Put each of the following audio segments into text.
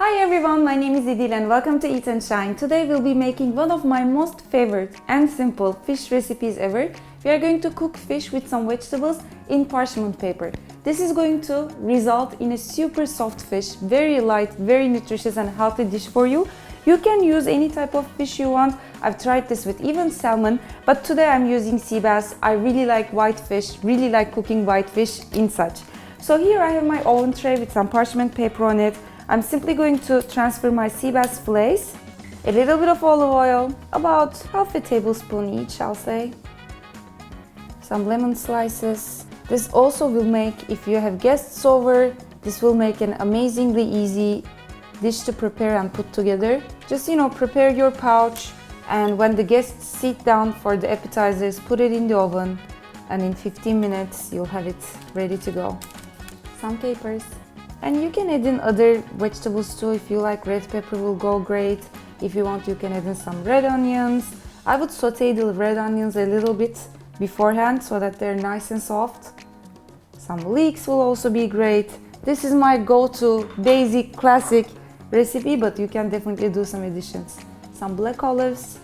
Hi everyone, my name is Idil and welcome to Eat and Shine. Today we'll be making one of my most favorite and simple fish recipes ever. We are going to cook fish with some vegetables in parchment paper. This is going to result in a super soft fish, very light, very nutritious and healthy dish for you. You can use any type of fish you want. I've tried this with even salmon, but today I'm using sea bass. I really like white fish, really like cooking white fish in such. So here I have my oven tray with some parchment paper on it. I'm simply going to transfer my sea bass fillets, a little bit of olive oil, about half a tablespoon each, I'll say, some lemon slices. This also will make, if you have guests over, this will make an amazingly easy dish to prepare and put together. Just, prepare your pouch, and when the guests sit down for the appetizers, put it in the oven, and in 15 minutes you'll have it ready to go. Some capers. And you can add in other vegetables too. If you like, red pepper will go great. If you want, you can add in some red onions. I would saute the red onions a little bit beforehand so that they're nice and soft. Some leeks will also be great. This is my go-to basic classic recipe, but you can definitely do some additions. Some black olives.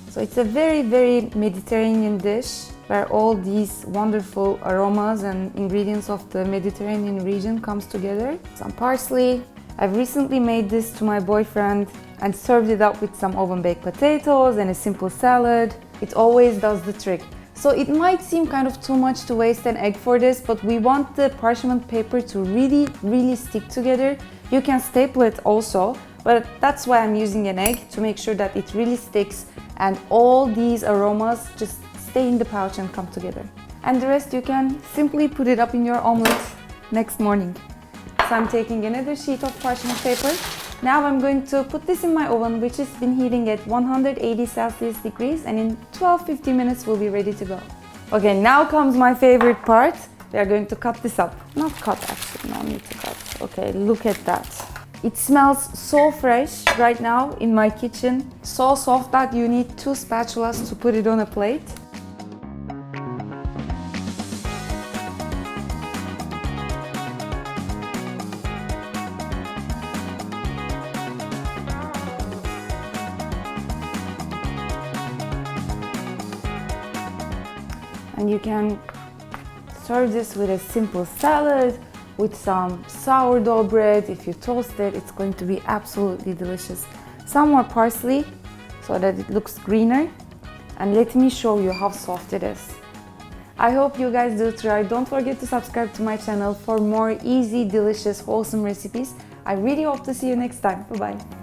So it's a very, very Mediterranean dish where all these wonderful aromas and ingredients of the Mediterranean region comes together. Some parsley. I've recently made this to my boyfriend and served it up with some oven-baked potatoes and a simple salad. It always does the trick. So it might seem kind of too much to waste an egg for this, but we want the parchment paper to really, really stick together. You can staple it also, but that's why I'm using an egg, to make sure that it really sticks and all these aromas just stay in the pouch and come together. And the rest you can simply put it up in your omelette next morning. So I'm taking another sheet of parchment paper. Now I'm going to put this in my oven, which has been heating at 180 Celsius degrees, and in 12-15 minutes we'll be ready to go. Okay, now comes my favorite part. We are going to cut this up. Not cut actually, no need to cut. Okay, look at that. It smells so fresh right now in my kitchen. So soft that you need 2 spatulas to put it on a plate. And you can serve this with a simple salad, with some sourdough bread. If you toast it, it's going to be absolutely delicious. Some more parsley so that it looks greener. And let me show you how soft it is. I hope you guys do try. Don't forget to subscribe to my channel for more easy, delicious, wholesome recipes. I really hope to see you next time. Bye-bye.